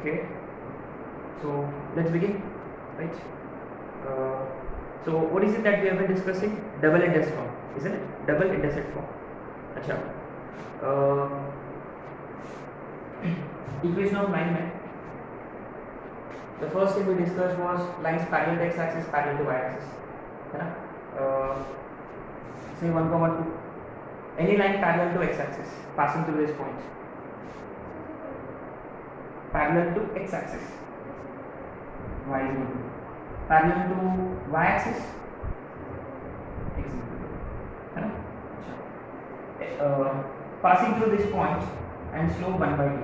Okay, so let's begin, right? So what is it that we have been discussing? Double index form, isn't it? Double indexed form. अच्छा, equation of line में the first thing we discussed was lines parallel to x-axis, parallel to y-axis, है ना? Say 1, 2. Any line parallel to x-axis passing through this point. Parallel to x-axis, y is equal to. Parallel to y-axis, x is equal to. है ना? Passing through this point and slope 1/2.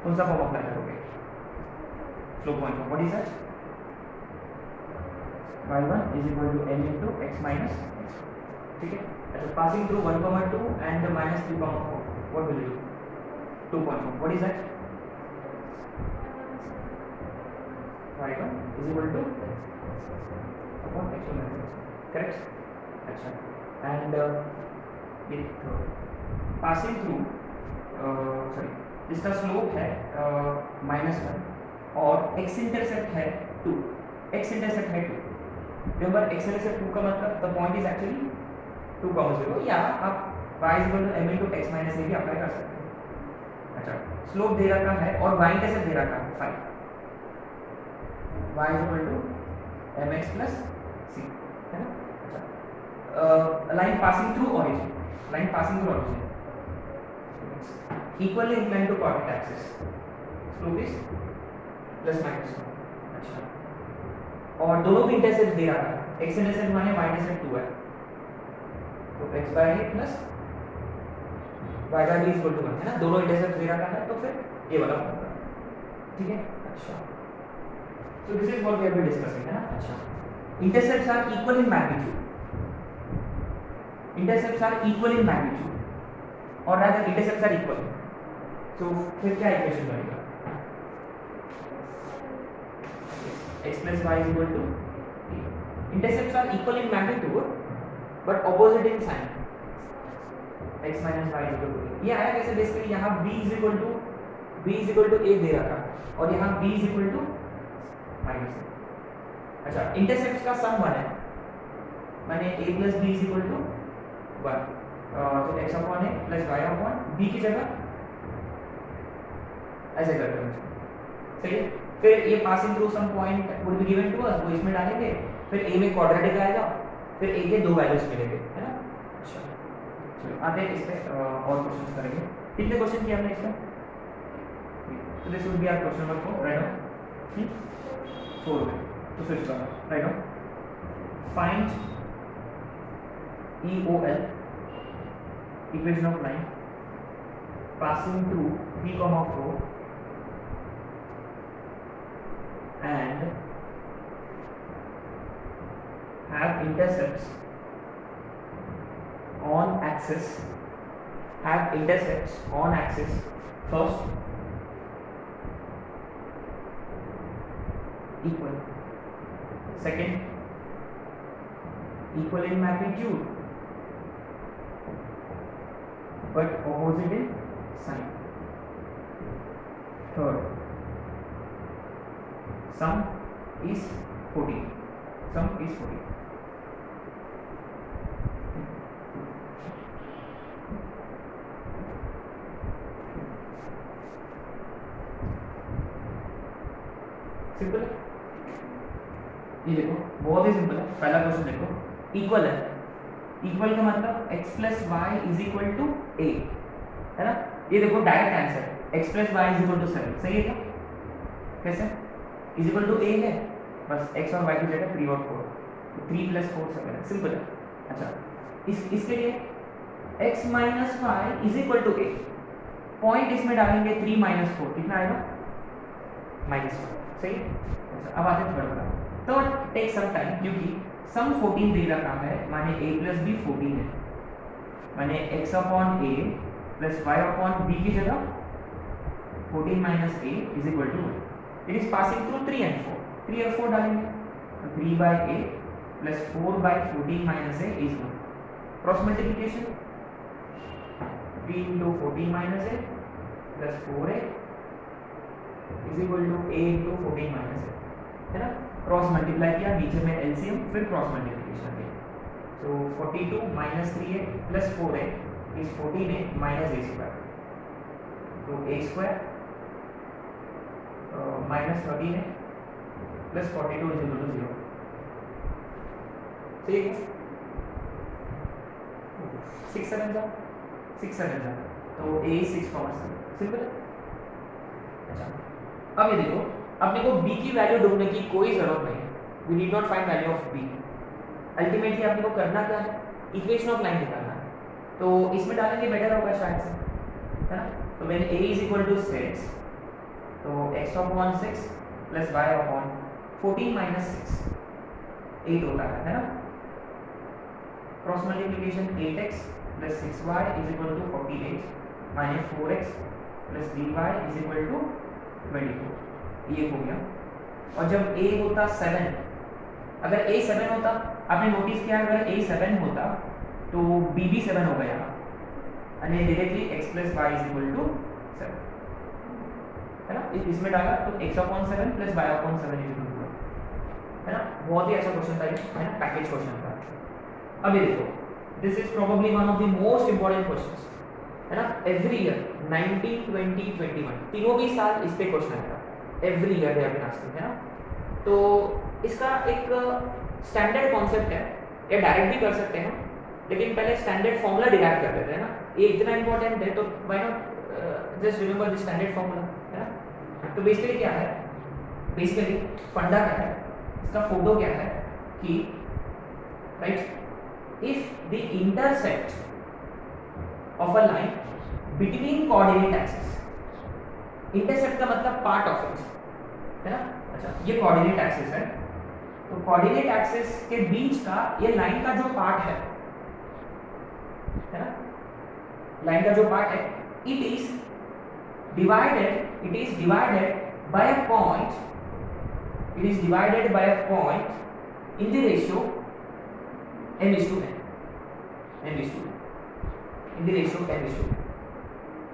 कौन सा form apply करोगे? Slope point form. What is that? y1 is equal to m into x minus x. ठीक है? अच्छा, passing through 1, 2 and the minus 3, 4. What will you do? 2.4. What is that? y1 is equal to upon x minus x. Correct? अच्छा, and ये passing through इसका slope है -1 और x intercept है 2. x intercept है 2. रिमेंबर x इंटरसेप्ट 2 का मतलब the point is actually 2, 0 या आप y is equal to m into x minus a भी अप्लाई कर सकते हैं. अच्छा, स्लोप दे रखा है और y इंटरसेप्ट दे रखा है 5. y is equal to mx plus c, है ना? अच्छा, line passing through origin, line passing through origin equally inclined to coordinate axis. Slope is plus minus 1. अच्छा, और दोनों भी इंटरसेप्ट दे रहा है. x इंटरसेप्ट 1 है, y इंटरसेप्ट 2 है, तो x by a plus y by b is equal to 1, है ना? दोनों इंटरसेप्ट दे रहा है, तो फिर ये वाला फॉर्मूला. ठीक है? अच्छा, so this is what we have been discussing, है ना? अच्छा, intercepts are equal in magnitude. Intercepts are equal in magnitude, or rather intercepts are equal. तो फिर क्या इक्वेशन बनेगा? x plus y is equal to a. Intercepts are equal in magnitude but opposite in sign. x minus y is equal to a. ये आया कैसे? Basically यहाँ b is equal to a दे रखा है और यहाँ b is equal to minus a. अच्छा, intercepts का सम 1 है, माने a plus b is equal to 1. तो x upon a plus y upon b की जगह ऐसे करते हैं. सही है? फिर ये passing through some point would be given to us, वो इसमें डालेंगे, फिर a में क्वाड्रेटिक आएगा, फिर a के दो वैल्यूज मिलेंगे, है ना? अच्छा, चलो आते हैं इस पे और क्वेश्चंस करेंगे. कितने क्वेश्चन किए हमने इसमें? तो this would be our question number 4, right now. 4 में तो फिफ्थ वाला, right now. Find EOL, equation of line passing through P, 4 and have intercepts on axis, first equal, second equal in magnitude but opposite in sign, third sum is 14. Simple. ये देखो बहुत ही simple है. पहला question देखो, equal है. Equal का मतलब x plus y is equal to a, है ना? ये देखो direct answer, x plus y is equal to 7. सही है क्या? कैसे? इज इक्वल टू a है, बस x और y की जगह 3 और 4, तो 3 प्लस 4 7 है. सिंपल है. अच्छा, इसके लिए x minus y is equal to a, point इसमें डालेंगे 3 माइनस 4, कितना आएगा? -1. सही है? अच्छा, अब आते हैं थर्ड वाला. तो टेक सम टाइम, क्योंकि सम 14 दे रखा है, माने a प्लस b 14 है, माने x upon a plus y upon b की जगह 14 minus a is equal to 1. It is passing through 3 and 4. 3 और 4 डालेंगे, तो 3 by a plus 4 by 14 minus a is 1. Cross multiplication 3 into 14 minus a plus 4a is equal to a into 14 minus a, है ना। Cross multiply किया, नीचे में LCM, फिर cross multiplication किया। So 42 minus 3a plus 4a is 14a minus a square, तो a square minus 13a plus 42 is equal to 0। ठीक है, 6 7 जा, तो a 6,7 सिंपल। अच्छा, अब ये देखो, अपने को b की वैल्यू ढूंढने की कोई जरूरत नहीं है, we need not find value of b। Ultimately अपने को करना क्या है, इक्वेशन ऑफ लाइन निकालना है, तो इसमें डालेंगे बेटर होगा शायद से, है ना। तो when a is equal to 6, तो x upon 6 plus y upon 14 minus 6 8 होता है ना। Cross multiplication 8x plus 6y is equal to 48 minus 4x plus dy is equal to 24, ये हो गया। और जब a होता 7, अगर a 7 होता, आपने नोटिस किया अगर a 7 होता तो b भी 7 होगा यहाँ, यानी directly x plus y is equal to 7, है ना। इसमें डाला तो x upon 7 plus y upon 7 is equal to, है ना। बहुत ही अच्छा क्वेश्चन था ये, है ना, पैकेज क्वेश्चन था। अब ये देखो, this is probably one of the most important questions, है ना। एवरी ईयर 19 20 21 तीनों भी साल इस पे क्वेश्चन आएगा, every year they have been asking, है ना। तो इसका एक स्टैंडर्ड कॉन्सेप्ट है, या डायरेक्ट भी कर सकते हैं, लेकिन पहले स्टैंडर्ड फॉर्मूला डिराइव कर लेते हैं ना, ये इतना इंपॉर्टेंट है तो why not just remember the standard formula, है ना। तो बेसिकली क्या है, बेसिकली फंडा क्या है, इसका फोटो क्या है कि right, if the intersect of a line between coordinate axis, intersect का मतलब part of it, है ना। अच्छा, ये coordinate axis है, तो coordinate axis के बीच का ये लाइन का जो पार्ट है ना, लाइन का जो पार्ट है, it is divided by a point, it is divided by a point in the ratio m is to n, m is to n, in the ratio m is to n,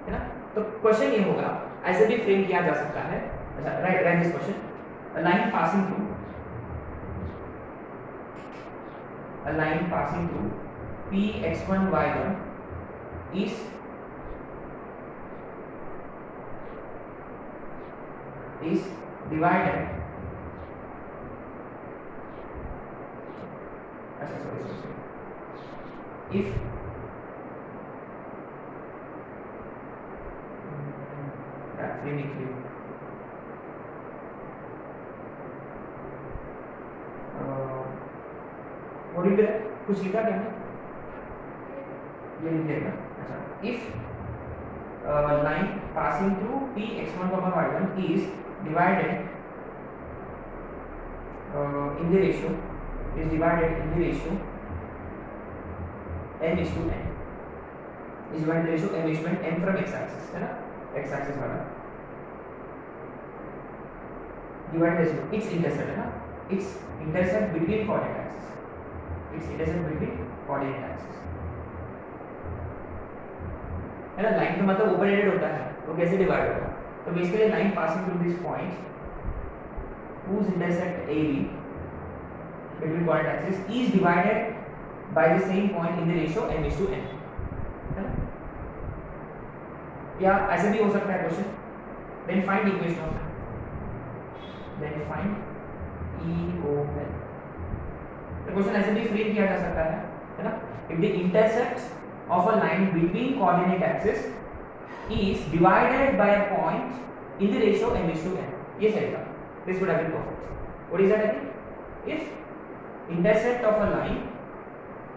है ना। तो question ये होगा, ऐसे भी frame किया जा सकता है। अच्छा, right this question, a line passing through p x1 y1 is divided, if कुछ लिखा क्या है, ये लिख देगा। अच्छा, if line passing through p x1 y1 is divided in the ratio m is to n, is divided in the ratio m is to n from x axis, है ना, x axis वाला divided ratio its intercept, है ना, its intercept between coordinate axis, है ना। Line का मतलब open ended होता है, तो कैसे डिवाइड होगा, तो basically line passing through this point whose intersect AB between coordinate axis is divided by the same point in the ratio m is to n, है ना। या ऐसे भी हो सकता है question, then find equation of line, then find EOL। तो question ऐसे भी फ्रेम किया जा सकता है ना, if the intersect of a line between coordinate axis is divided by a point in the ratio m is to n, ये सही था, this would have been perfect। what is that again, if intercept of a line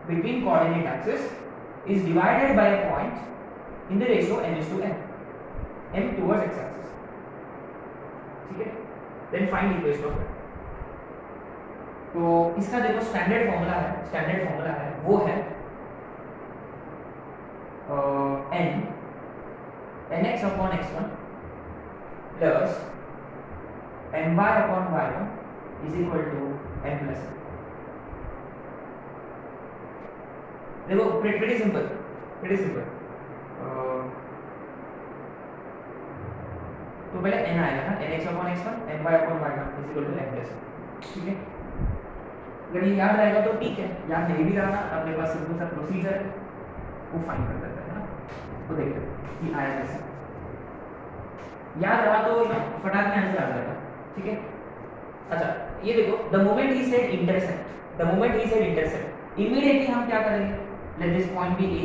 between coordinate axis is divided by a point in the ratio m is to n, m towards x axis, ठीक है, then find equation of line। तो इसका देखो standard formula है, वो है nx upon x1 plus my upon y1 is equal to n plus n। देखो pretty simple, तो तो पहले n आएगा ना, nx/x1 ny/y1 n+, ठीक है। अगर ये याद रहेगा तो ठीक है, याद नहीं भी रहा अपने पास सिंपल सा प्रोसीजर है, वो फाइंड कर देते हैं ना। तो देखते हैं कि आया कैसे, याद रहा तो फटाक में आंसर आ जाएगा, ठीक है। अच्छा ये देखो, the moment he said intersect, the moment he said intersect, immediately हम क्या करेंगे, let this point be a,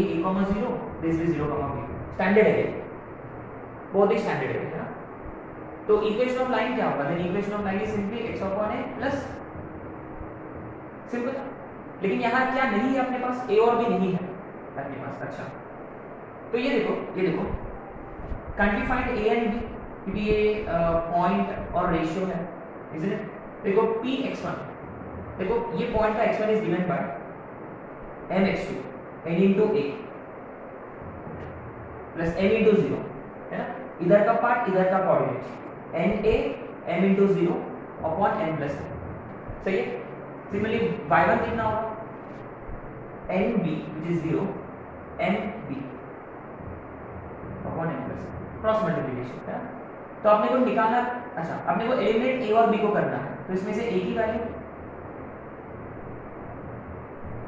0, this be 0, b, standard है, बहुत ही स्टैंडर्ड है ना। तो इक्वेशन ऑफ लाइन क्या होगा, then equation of line is simply x/a plus, simple. लेकिन यहाँ क्या नहीं है अपने पास, a और b नहीं है अपने पास। अच्छा तो ये देखो can't we find a and b, क्योंकि ये पॉइंट और रेशियो है, isn't it? देखो px1, देखो ये पॉइंट का x1 is given by mx2 n into a plus m into 0, है ना, इधर का पार्ट इधर का coordinate na m into 0 upon n plus, सही है। सिमिलरली y1 कितना होगा, nb which is 0 mb upon n plus, cross multiplication है। तो आपने को निकालना, अच्छा आपने को एलिमिनेट a और b को करना है, तो इसमें से a की वैल्यू,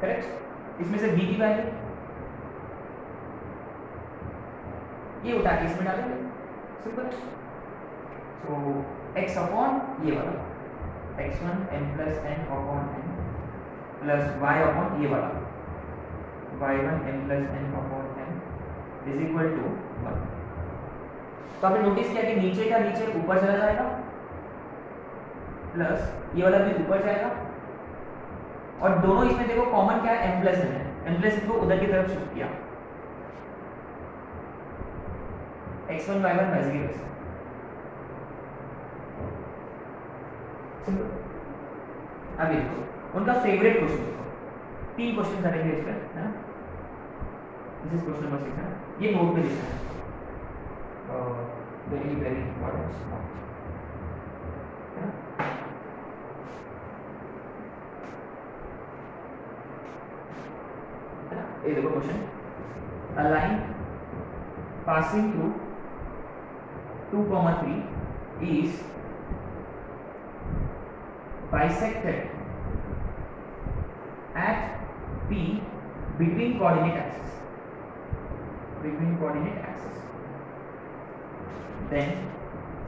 करेक्ट, इसमें से b की वैल्यू, ये उठा के इसमें डालेंगे, सिंपल। सो x अपॉन ये वाला x1 m plus n upon n plus y upon ये वाला y1 m plus n upon n is equal to 1। तो आपने नोटिस किया कि नीचे का नीचे ऊपर चला जाएगा, प्लस ये वाला भी ऊपर जाएगा, और दोनों इसमें देखो कॉमन क्या है, m प्लस n है, m प्लस n को उधर की तरफ शिफ्ट किया, x1 y1 वैसे ही वैसे, सिंपल। अभी देखो उनका फेवरेट क्वेश्चन देखो, 3 क्वेश्चन करेंगे इस पे, है ना। दिस इज क्वेश्चन नंबर 6 है, ये नोट पे लिखना है, वेरी वेरी इंपॉर्टेंट, है ना। ये देखो question, a line passing through 2,3 is bisected at P between coordinate axes. Then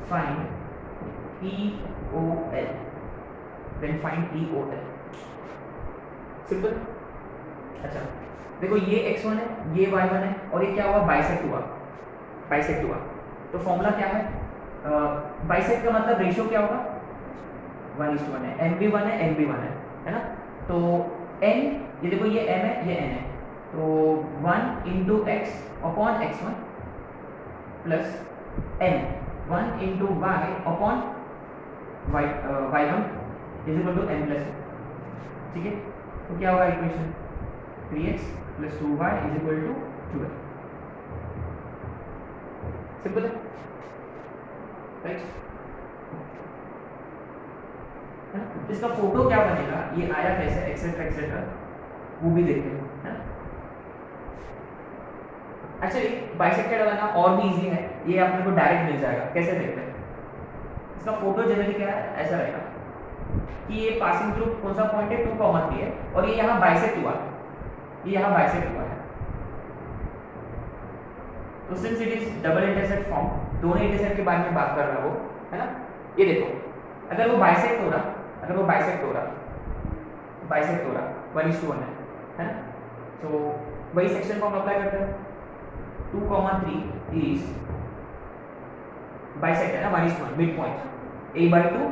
find EOL. Simple. अच्छा देखो ये x1 है, ये y1 है, और ये क्या हुआ, बाइसेक्ट हुआ। तो फॉर्मूला क्या है, बाइसेक्ट का मतलब रेशियो क्या होगा, 1:1 है, mb1 है, nb1 है ना। तो n, ये देखो ये m है, ये n है, तो 1 into x upon x1 plus n 1 into y upon y1 is equal to n plus, ठीक है। तो क्या होगा equation, 3x plus 2y is equal to 12, simple है, राइट। इसका फोटो क्या बनेगा, ये आया कैसे, एक्सेट्रा वो भी देखते हैं। एक्चुअली बाइसेक्टेड वाला और भी इजी है, ये अपने को डायरेक्ट मिल जाएगा, कैसे देखते हैं। इसका फोटो जनरली क्या है, ऐसा रहेगा कि ये पासिंग थ्रू कौन सा पॉइंट है, 2,3 है, और ये यहाँ बाइसेक्ट हुआ, है। तो since it is double intersect form, दोनों इंटरसेक्ट के बारे में बात कर रहा है वो, है ना। ये देखो अगर वो बाइसेक्ट हो रहा 1:1 है ना, तो वही सेक्शन फॉर्म अप्लाई करते हैं, 2,3 इज बाइसेक्ट है ना, 1:1 मिड पॉइंट a/2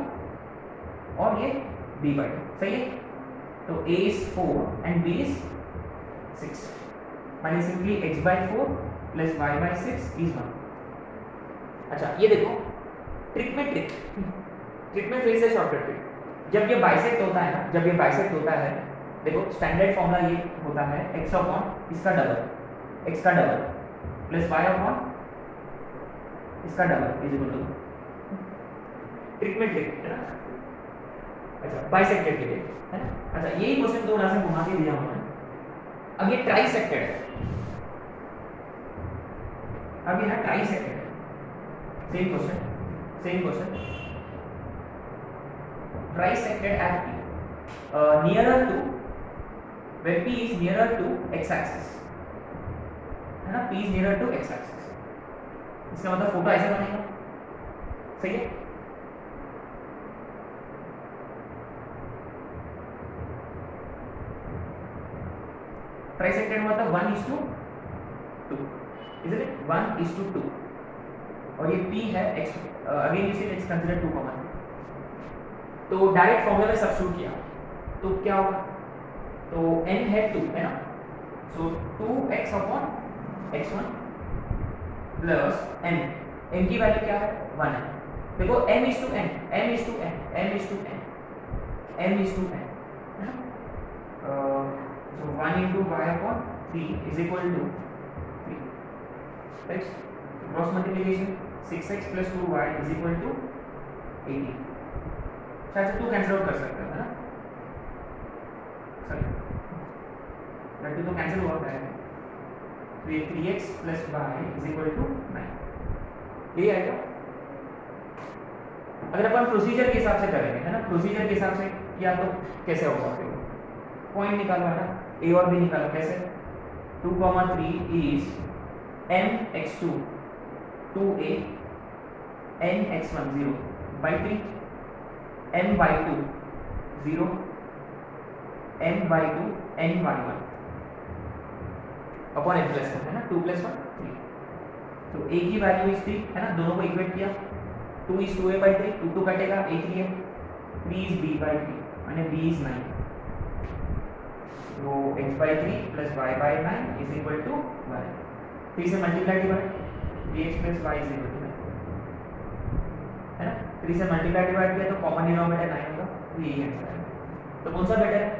और ये b/2, सही है। तो a is 4 and b is 6, माने simply x/4 plus y/6 is 1। अच्छा ये देखो ट्रिक में फिर से शॉर्टकट ट्रिक, जब ये बाइसेक्ट होता है ना, देखो स्टैंडर्ड फॉर्मूला ये होता है x अपॉन इसका डबल प्लस y अपॉन इसका double is equal to, trick है ना। अच्छा बाइसेक्टेड के लिए, है ना। अच्छा यही क्वेश्चन थोड़ा सा घुमा के दिया हमने। अब ये ट्राइसेक्टेड है, same question, same question, trisected at P, nearer to, where P is nearer to x-axis, है ना, P is nearer to x-axis, इसका मतलब फोटो ऐसा बनेगा, सही है। ट्राइसेक्टेड मतलब 1:2, इज इट 1:2, और ये P है x, again you see let's consider 2, तो डायरेक्ट फॉर्मूला में सब्स्टिट्यूट किया तो क्या होगा, तो n है 2 है ना, सो 2x upon x1 plus n, n की वैल्यू क्या है 1 है, देखो m:n, m:n, m:n, m:n, so 1 into y upon 3 is equal to 3, right? Cross multiplication 6x plus 2y is equal to 18, शायद से 2 कैंसिल आउट कर सकते हैं, है ना, सॉरी तो कैंसिल हुआ है, तो ये 3x plus y is equal to 9, यही आएगा। अगर अपन प्रोसीजर के हिसाब से करेंगे, है ना, प्रोसीजर के हिसाब से किया तो कैसे होगा, फिर पॉइंट निकालना है ना, a और b निकालो, कैसे 2, 3 is mx2 2a nx1 0 by 3 m/2 0 m/2 ny1 upon n plus 1, है ना, 2 + 1 3, तो a की वैल्यू इज 3, है ना, दोनों को इक्वेट किया, 2 is 2a/3, 2 2 कटेगा, a 3 है, 3 is b/3 અને b is 9, तो x/3 plus y/9 is equal to 1, 3 से multiply divide, 3x plus y is equal to 9, है ना, 3 से मल्टीप्लाई डिवाइड किया तो कॉमन डिनोमिनेटर 9 होगा, तो यही आंसर है। तो कौन सा बेटर है,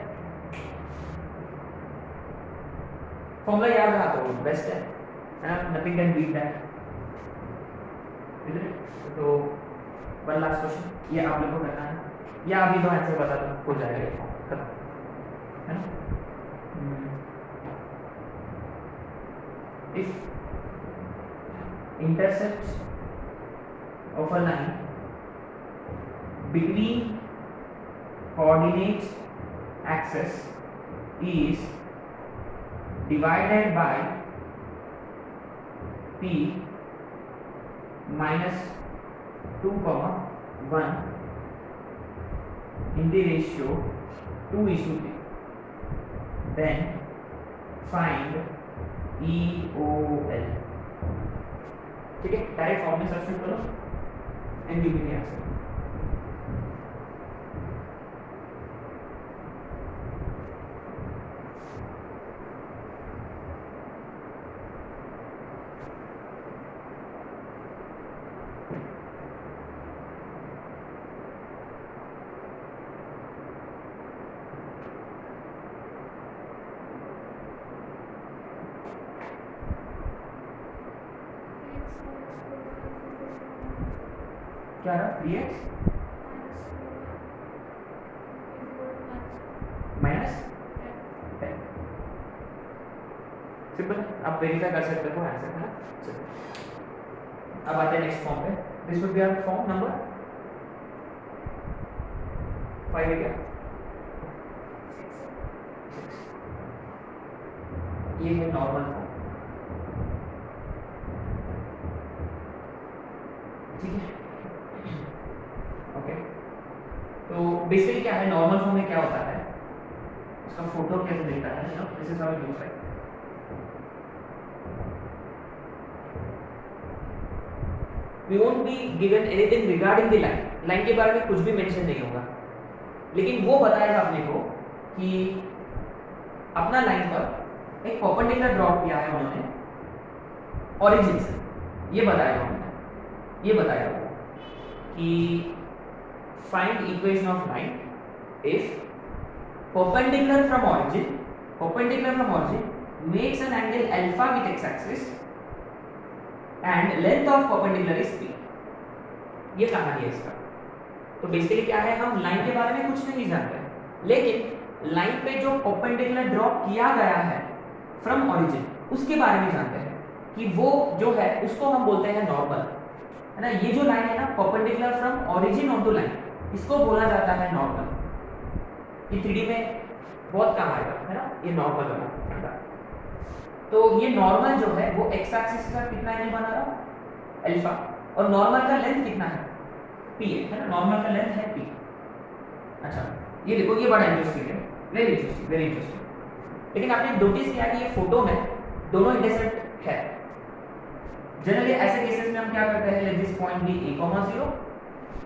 फॉर्मूला याद रहा तो बेस्ट है ना, नथिंग कैन बीट दैट, तो वन लास्ट क्वेश्चन, ये आप लोगों को करना है, या अभी दो आंसर बता दो हो जाएगा ये फॉर्म खत्म, है ना। If intercepts of a line between coordinates axis is divided by P minus 2, 1 in the ratio 2:3, then find EOL, ठीक है, डायरेक्ट फॉर्म में सब्स्टिट्यूट करो and give me the answer. क्या रहा 3x माइनस 10, सिंपल, आप वेरीफाई कर सकते हो आंसर, है ना। चलो अब आते हैं नेक्स्ट फॉर्म पे, this would be our form number 5 है क्या, 6, ये है नॉर्मल फॉर्म, ठीक है, ओके। तो बेसिकली क्या है, नॉर्मल फॉर्म में क्या होता है, उसका फोटो कैसे दिखता है, you know, this is how it looks like, we won't be given anything regarding the line, line के बारे में कुछ भी मेंशन नहीं होगा, लेकिन वो बताएगा अपने को कि अपना लाइन पर एक परपेंडिकुलर ड्रॉप किया है उन्होंने ओरिजिन से, ये बताएगा उन्होंने, ये बताएगा कि find equation of line if perpendicular from origin makes an angle alpha with x-axis and length of perpendicular is p, ये कहानी है इसका। तो बेसिकली क्या है, हम लाइन के बारे में कुछ नहीं जानते, लेकिन लाइन पे जो परपेंडिकुलर ड्रॉप किया गया है फ्रॉम ओरिजिन उसके बारे में जानते हैं कि वो जो है उसको हम बोलते हैं नॉर्मल, है ना, ये जो लाइन है ना perpendicular from origin on to line, इसको बोला जाता है नॉर्मल। ये 3D में बहुत काम आएगा, है ना, ये नॉर्मल वाला। तो ये नॉर्मल जो है वो एक्स एक्सिस का कितना एंगल बना रहा है, अल्फा, और नॉर्मल का लेंथ कितना है, पी है ना, नॉर्मल का लेंथ है पी। अच्छा ये देखो, ये बड़ा इंटरेस्टिंग है, वेरी इंटरेस्टिंग, वेरी इंटरेस्टिंग। लेकिन आपने नोटिस किया कि ये फोटो में दोनों इंटरसेक्ट है। जनरली ऐसे केसेस में हम क्या करते हैं, let this point be a, 0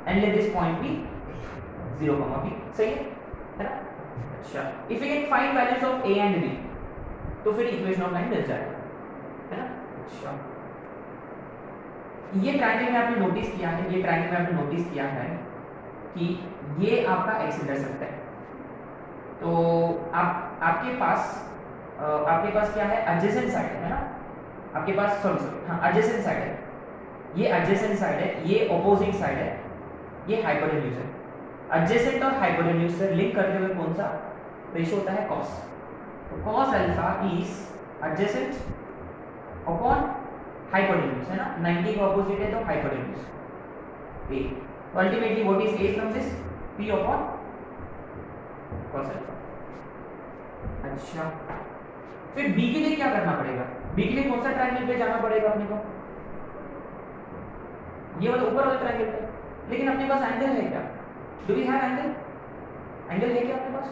and let this point be 0, b, सही है ना। अच्छा if you can find values of a and b तो फिर इक्वेशन ऑफ लाइन मिल जाएगा, है ना। अच्छा ये ट्रायंगल में आपने नोटिस किया है, ये ट्रायंगल में आपने नोटिस किया है कि ये आपका एक्स इंटरसेप्ट है। तो आपके पास क्या है, एडजेसेंट साइड है ना, आपके पास सॉरी हाँ एडजेसेंट साइड है, ये एडजेसेंट साइड है, ये ऑपोजिट साइड है, ये हाइपोटेन्यूज है। एडजेसेंट और हाइपोटेन्यूज से लिंक करते हुए कौन सा रेशियो होता है, कॉस। तो cos alpha is adjacent upon hypotenuse, है ना, 90 का ऑपोजिट है तो हाइपोटेन्यूज ए। तो ultimately what is a from this, p upon cos alpha. अच्छा फिर b के लिए क्या करना पड़ेगा, b के लिए कौन सा ट्रायंगल पे जाना पड़ेगा अपने को, ये वाला ऊपर वाला ट्रायंगल पे। लेकिन अपने पास एंगल है क्या, do we have angle, angle है क्या अपने पास,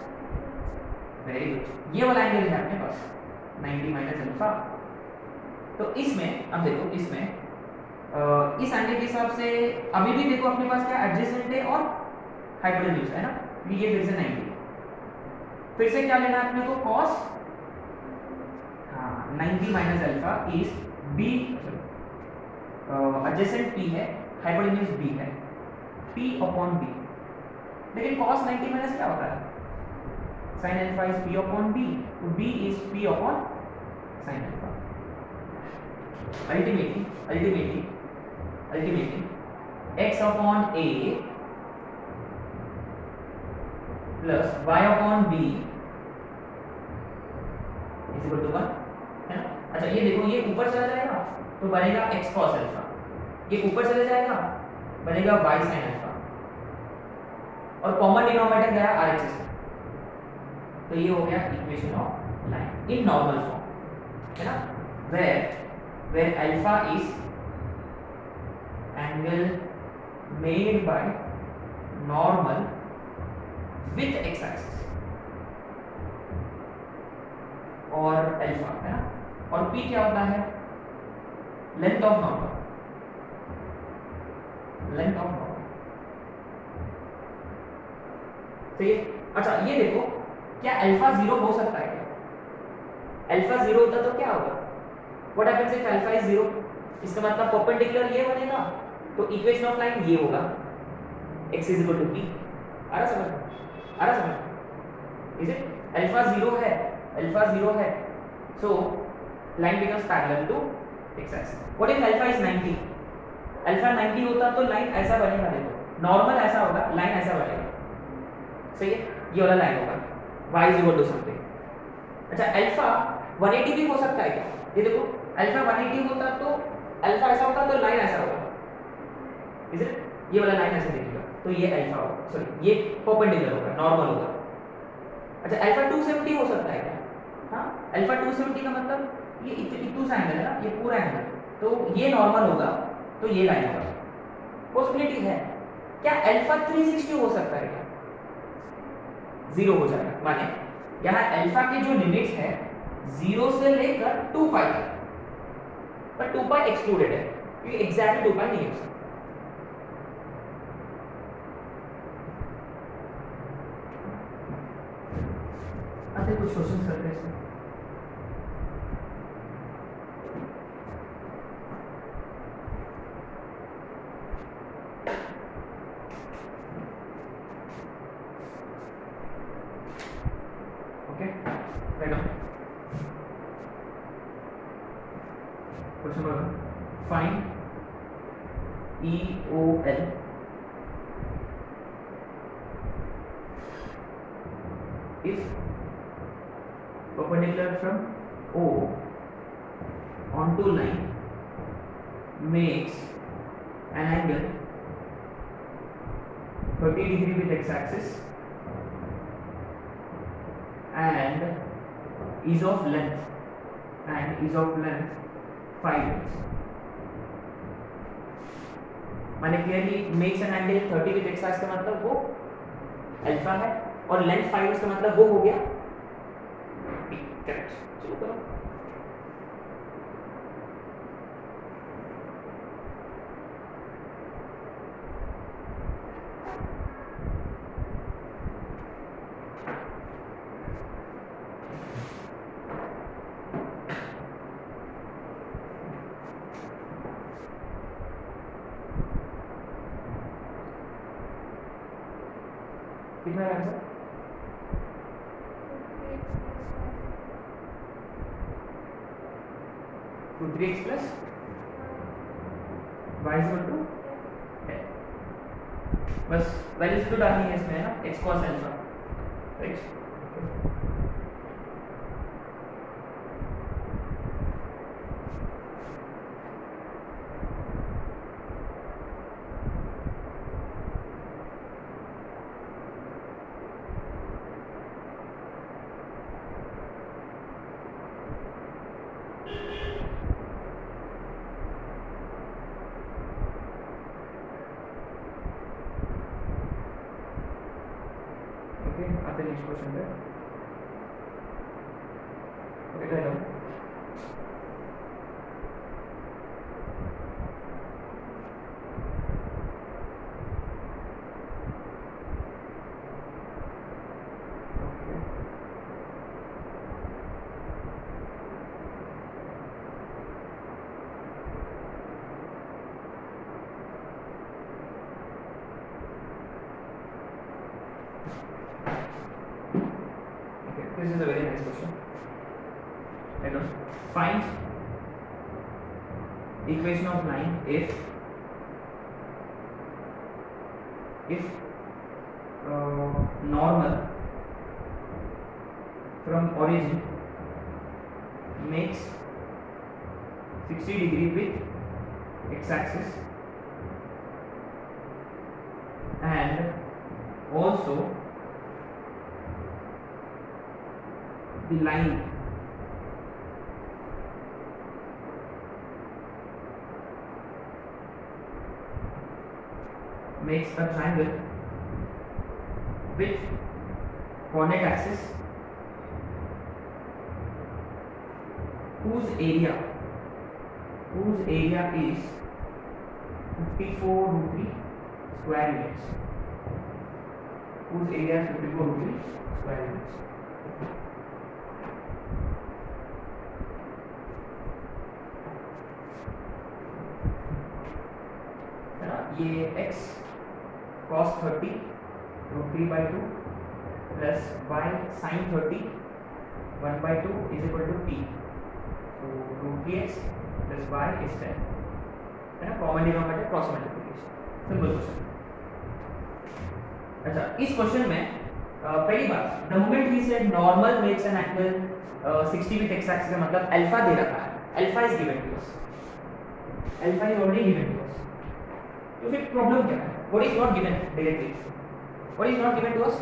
वेरी गुड, ये वाला एंगल है अपने पास 90 माइनस अल्फा। तो इसमें अब देखो, इसमें इस एंगल के हिसाब से अभी भी देखो अपने पास क्या एडजेसेंट है और हाइपोटेन्यूज है ना, ये फिर से 90, फिर से क्या लेना है अपने को, cos 90 minus alpha is b, adjacent p है, हाइपोटेन्यूज b है, p अपॉन b। लेकिन cos 90 माइनस क्या होता है, sin alpha is p upon b, तो b is p upon sin alpha. Ultimately x upon a plus y upon b is equal to 1, है ना। अच्छा ये देखो, ये ऊपर चला जाएगा तो बनेगा x cos अल्फा, ये ऊपर चले जाएगा बनेगा y sin अल्फा, और कॉमन डिनोमिनेटर गया RHS में, तो ये हो गया equation of line in normal form, है ना, where alpha is angle made by normal with x axis और अल्फा, है ना, और p क्या होता है, length of normal, length of normal, सही है। अच्छा ये देखो, क्या अल्फा 0 हो सकता है क्या, अल्फा 0 होता तो क्या होगा, what happens if alpha is 0, इसका मतलब परपेंडिकुलर ये बनेगा, तो इक्वेशन ऑफ लाइन ये होगा, x is equal to p। आ रहा समझ, इज इट, अल्फा 0 है, so line becomes parallel to x axis. What if alpha is 90, alpha 90 होता तो लाइन ऐसा बनेगा, देखो नॉर्मल ऐसा होगा, लाइन ऐसा बनेगा, सही है, ये वाला लाइन होगा, y is equal to something. अच्छा अल्फा 180 भी हो सकता है क्या, ये देखो अल्फा 180 होता तो अल्फा ऐसा होता तो लाइन ऐसा होगा, इज इट, ये वाला लाइन ऐसे दिखेगा, तो ये अल्फा होगा, सॉरी ये परपेंडिकुलर होगा, नॉर्मल होगा। अच्छा अल्फा 270 हो सकता है क्या, हाँ अल्फा 270 का मतलब ये इतना सा एंगल है ना, ये पूरा एंगल, तो ये नॉर्मल होगा तो ये लाइन होगा, पॉसिबिलिटी है। क्या अल्फा 360 हो सकता है क्या, 0 हो जाएगा, माने यहाँ अल्फा के जो लिमिट्स है 0 से लेकर 2 पाई तक, पर 2 पाई एक्सक्लूडेड है क्योंकि एग्जैक्टली 2 पाई नहीं हो सकता। आते कुछ क्वेश्चन करते हैं इसमें। Okay right on. Question number find EOL if perpendicular from O onto line makes an angle 30 degree with x axis and is of length 5 units. माने clearly makes an angle 30 with x axis का मतलब वो alpha है और length 5 उसका मतलब वो हो गया करेक्ट। चलो करो। कितना है answer? 3x plus y is equal to 10। बस वैल्यूज तो डालनी है इसमें, है ना, x cos अल्फा, राइट। आते नेक्स्ट क्वेश्चन पे। ओके ले लो। This is a very nice question. Let us find equation of line if normal from origin makes 60 degree with x axis and also the line makes a triangle with coordinate axis whose area is 54√3 square units, whose area is 54√3 square units। ये x cos 30 √3/2 plus y sin 30 1/2 is equal to t, तो √3x plus y is 10, है ना, common denominator cross multiplication, simple question. अच्छा, इस question में पहली बात, the moment we said normal makes an angle 60 with x axis का मतलब अल्फा दे रखा है, alpha is given to us, alpha is already given to us. तो फिर प्रॉब्लम क्या है? What is not given directly, what is not given to us?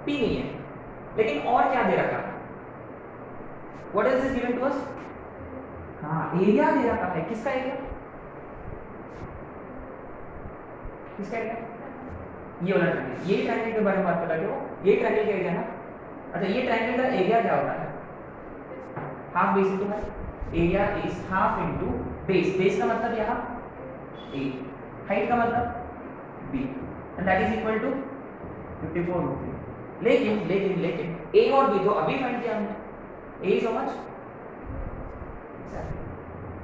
p नहीं है, लेकिन और क्या दे रखा है? What is this given to us? हाँ, एरिया दे रखा है। किसका एरिया? किसका एरिया? ये वाला ट्रायंगल, ये ट्रायंगल के बारे में बात कर रहे हो, ये ट्रायंगल का एरिया ना। अच्छा, ये ट्रायंगल का एरिया क्या होता है? Half base into height, area is half into base, base का मतलब यहाँ a, हाइट का मतलब b, and that is equal to 54√3। लेकिन a और b तो अभी फाइंड किया हमने, a इज how much?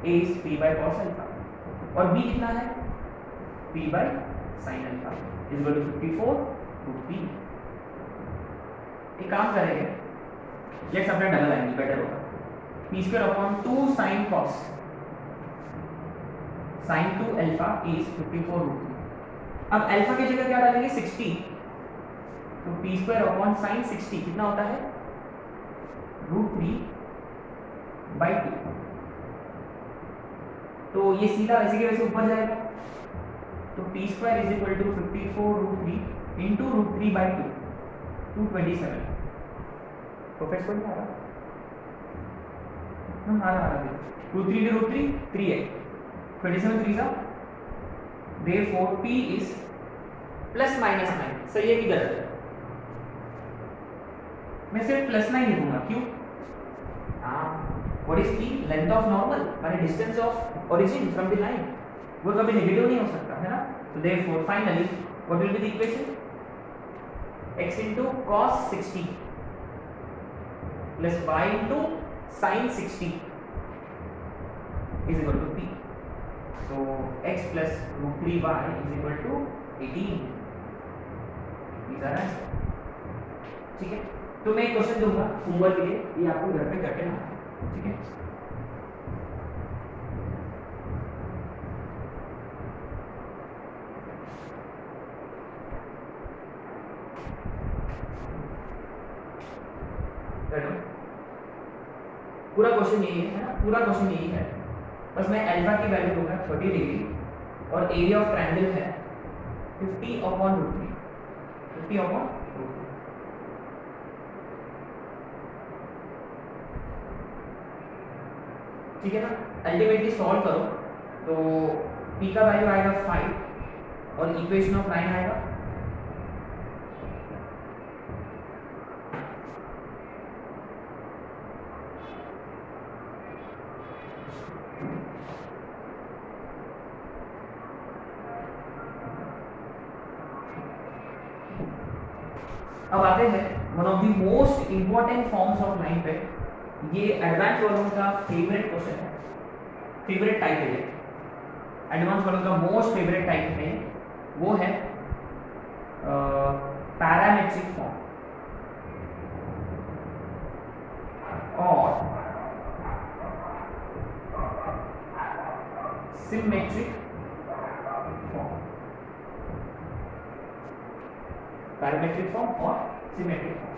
a is p by cos alpha और b कितना है? p by sin alpha is equal to 54√3। एक काम करेंगे, लेट्स अपना डबल एंगल बेटर होगा, p² upon 2 sin cos sin 2 alpha is 54√3। अब अल्फा की जगह क्या डालेंगे? 60, तो p² अपॉन sin 60 कितना होता है? √3/2। तो ये सीधा वैसे के वैसे ऊपर जाएगा, t square is equal to 54 root 3 into root 3 by 2, 227. Perfect point आ रहा हम आ रहा है रूट 3 into root 3 3 है 27 3 सा therefore p is plus minus 9. सही है कि गलत है? मैं सिर्फ प्लस 9 लिखूंगा. क्यों? What is p? Length of normal माने distance of origin from the line. वो कभी नेगेटिव नहीं हो सकता है ना. तो therefore finally what will be the equation? x into cos 60 plus y into sin 60 is equal to p. So x plus root 3y is equal to 18. These are answer. ठीक है. तो मैं एक क्वेश्चन दूंगा होमवर्क के लिए, ये आपको घर पे करके ना. ठीक है. पूरा क्वेश्चन यही है ना, पूरा क्वेश्चन यही है. बस मैं अल्फा की वैल्यू दूंगा 30 डिग्री और एरिया ऑफ ट्रायंगल है 50 अपॉन रूट 3. 50 upon root 3. ठीक है ना. अल्टीमेटली सॉल्व करो तो p का वैल्यू आएगा 5 और इक्वेशन ऑफ 9 आएगा. अब आते हैं one of the most important forms of line पे. ये एडवांस वालों का फेवरेट क्वेश्चन है, फेवरेट टाइप है. ये एडवांस वालों का मोस्ट फेवरेट टाइप है. वो है पैरामेट्रिक फॉर्म और सिमेट्रिक फॉर्म. पैरामेट्रिक फॉर्म और सिमेट्रिक फॉर्म.